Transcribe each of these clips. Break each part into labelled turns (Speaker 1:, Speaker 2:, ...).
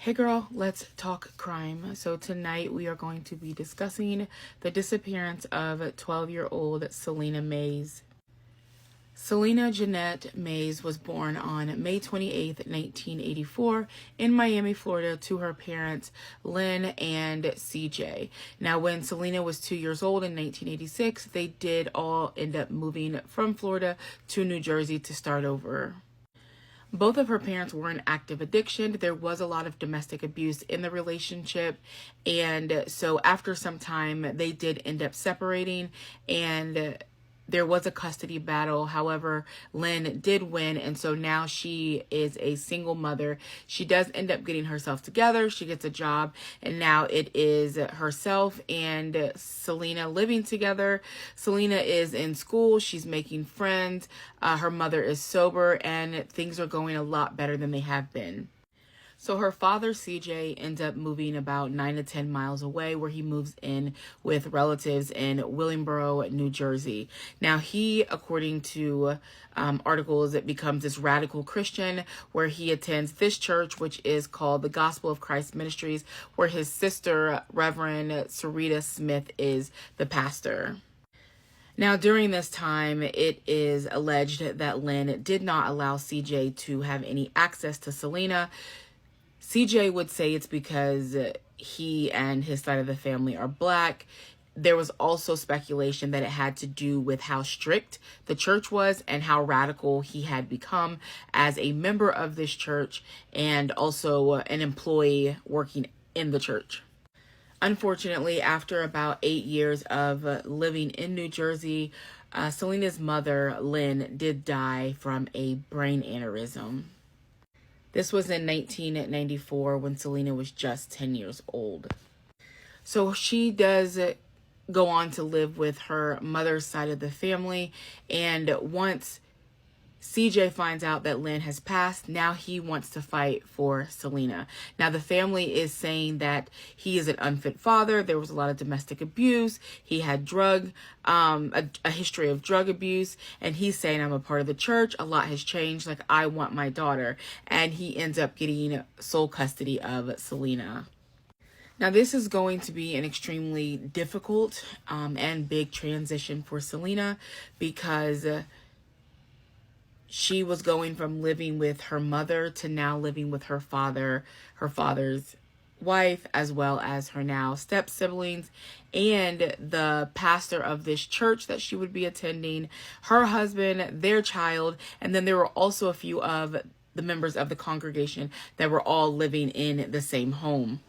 Speaker 1: Hey girl, let's talk crime. So tonight we are going to be discussing the disappearance of 12-year-old Selena Mays. Selena Jeanette Mays was born on May 28, 1984 in Miami, Florida to her parents Lynn and CJ. Now when Selena was 2 years old in 1986, they did all end up moving from Florida to New Jersey to start over. Both of her parents were in active addiction. There was a lot of domestic abuse in the relationship. And so after some time, they did end up separating, and there was a custody battle. However, Lynn did win, and so now she is a single mother. She does end up getting herself together. She gets a job, and now it is herself and Selena living together. Selena is in school. She's making friends. Her mother is sober, and things are going a lot better than they have been. So her father, CJ, ends up moving about 9 to 10 miles away, where he moves in with relatives in Willingboro, New Jersey. Now he, according to articles, it becomes this radical Christian where he attends this church, which is called the Gospel of Christ Ministries, where his sister, Reverend Sarita Smith, is the pastor. Now, during this time, it is alleged that Lynn did not allow CJ to have any access to Selena. CJ would say it's because he and his side of the family are Black. There was also speculation that it had to do with how strict the church was and how radical he had become as a member of this church and also an employee working in the church. Unfortunately, after about 8 years of living in New Jersey, Selena's mother, Lynn, did die from a brain aneurysm. This was in 1994 when Selena was just 10 years old. So she does go on to live with her mother's side of the family. And once CJ finds out that Lynn has passed, now he wants to fight for Selena. Now the family is saying that he is an unfit father. There was a lot of domestic abuse. He had a history of drug abuse, and he's saying, I'm a part of the church. A lot has changed. Like, I want my daughter. And he ends up getting sole custody of Selena. Now, this is going to be an extremely difficult and big transition for Selena because she was going from living with her mother to now living with her father, her father's wife, as well as her now step siblings, and the pastor of this church that she would be attending, her husband, their child, and then there were also a few of the members of the congregation that were all living in the same home.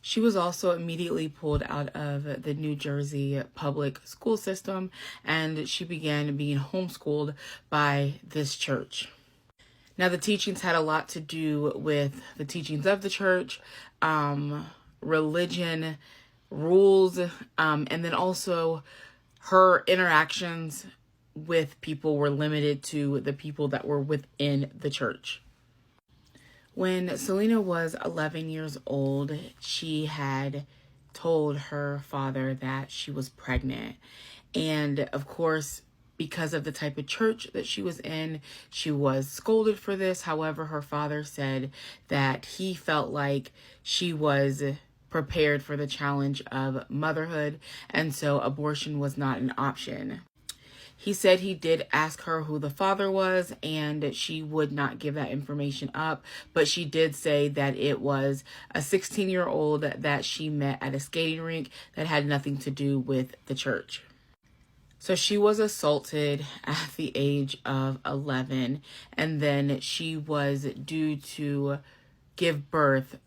Speaker 1: She was also immediately pulled out of the New Jersey public school system, and she began being homeschooled by this church. Now, the teachings had a lot to do with the teachings of the church, religion, rules, and then also her interactions with people were limited to the people that were within the church. When Selena was 11 years old, she had told her father that she was pregnant. And of course, because of the type of church that she was in, she was scolded for this. However, her father said that he felt like she was prepared for the challenge of motherhood, and so abortion was not an option. He said he did ask her who the father was, and she would not give that information up, but she did say that it was a 16-year-old that she met at a skating rink that had nothing to do with the church. So she was assaulted at the age of 11, and then she was due to give birth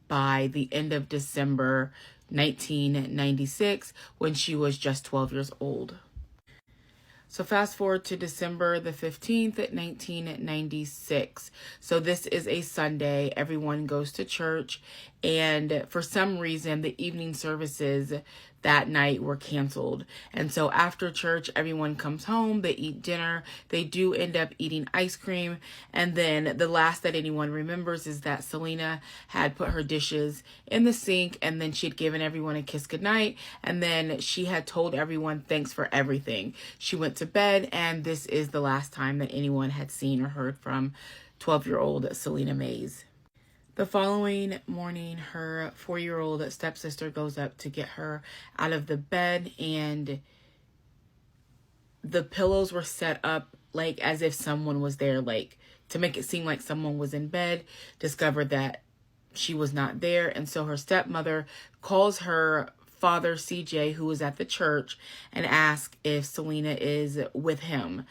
Speaker 1: by the end of December 1996 when she was just 12 years old. So fast forward to December the 15th, 1996. So this is a Sunday. Everyone goes to church. And for some reason, the evening services that night were canceled. And so after church, everyone comes home, they eat dinner, they do end up eating ice cream. And then the last that anyone remembers is that Selena had put her dishes in the sink, and then she'd given everyone a kiss goodnight. And then she had told everyone thanks for everything. She went to bed, and this is the last time that anyone had seen or heard from 12-year-old Selena Mays. The following morning, her 4-year-old stepsister goes up to get her out of the bed, and the pillows were set up like as if someone was there, like to make it seem like someone was in bed. Discovered that she was not there, and so her stepmother calls her father, CJ, who was at the church, and asks if Selena is with him.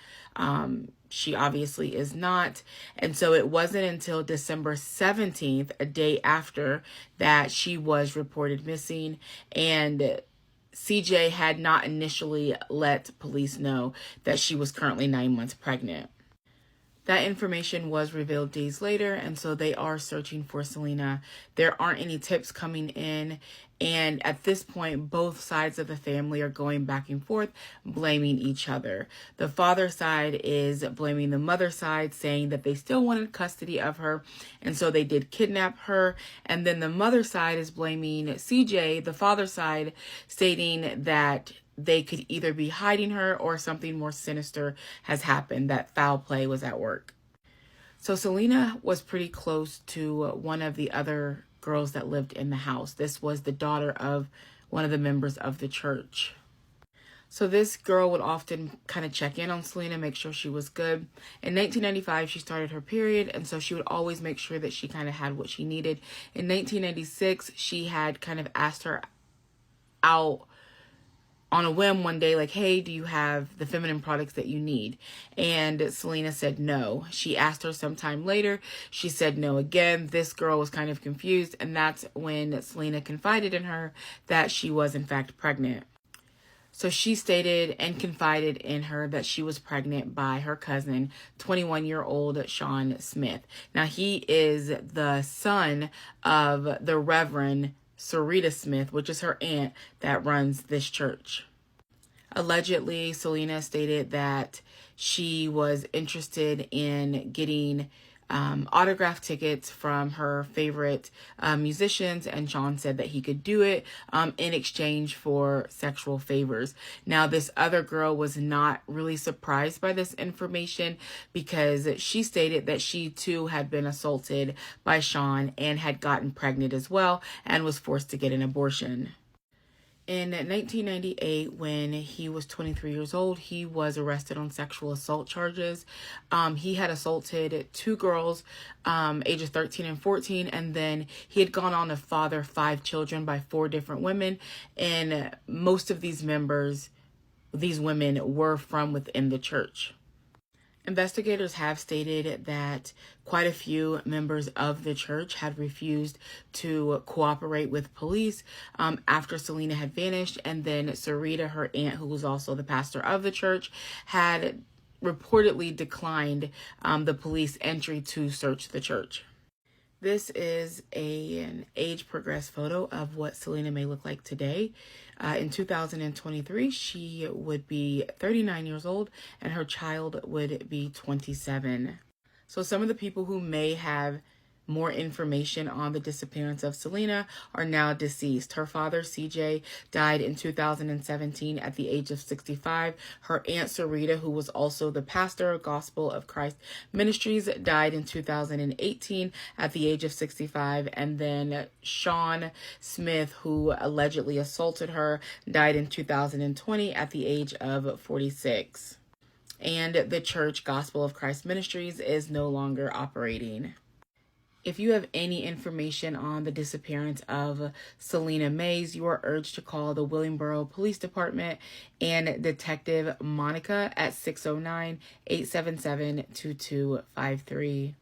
Speaker 1: She obviously is not. And so it wasn't until December 17th, a day after, that she was reported missing. And CJ had not initially let police know that she was currently 9 months pregnant. That information was revealed days later, and so they are searching for Selena. There aren't any tips coming in, and at this point, both sides of the family are going back and forth, blaming each other. The father side is blaming the mother side, saying that they still wanted custody of her, and so they did kidnap her. And then the mother side is blaming CJ, the father side, stating that they could either be hiding her or something more sinister has happened, that foul play was at work. So Selena was pretty close to one of the other girls that lived in the house. This was the daughter of one of the members of the church. So this girl would often kind of check in on Selena, make sure she was good. In 1995, she started her period, and so she would always make sure that she kind of had what she needed. In 1996, she had kind of asked her out on a whim one day, like, hey, do you have the feminine products that you need? And Selena said no. She asked her sometime later. She said no again. This girl was kind of confused, and that's when Selena confided in her that she was in fact pregnant. So she stated and confided in her that she was pregnant by her cousin, 21-year-old Sean Smith. Now, he is the son of the Reverend Sarita Smith, which is her aunt that runs this church. Allegedly, Selena stated that she was interested in getting autograph tickets from her favorite musicians, and Sean said that he could do it in exchange for sexual favors. Now, this other girl was not really surprised by this information because she stated that she too had been assaulted by Sean and had gotten pregnant as well and was forced to get an abortion. In 1998, when he was 23 years old, he was arrested on sexual assault charges. He had assaulted 2 girls, ages 13 and 14, and then he had gone on to father 5 children by 4 different women. And most of these women were from within the church. Investigators have stated that quite a few members of the church had refused to cooperate with police after Selena had vanished, and then Sarita, her aunt, who was also the pastor of the church, had reportedly declined the police entry to search the church. This is an age-progressed photo of what Selena may look like today. In 2023, she would be 39 years old and her child would be 27. So some of the people who may have more information on the disappearance of Selena are now deceased. Her father, CJ, died in 2017 at the age of 65. Her aunt, Sarita, who was also the pastor of Gospel of Christ Ministries, died in 2018 at the age of 65. And then Sean Smith, who allegedly assaulted her, died in 2020 at the age of 46. And the church, Gospel of Christ Ministries, is no longer operating. If you have any information on the disappearance of Selena Mays, you are urged to call the Willingboro Police Department and Detective Monica at 609-877-2253.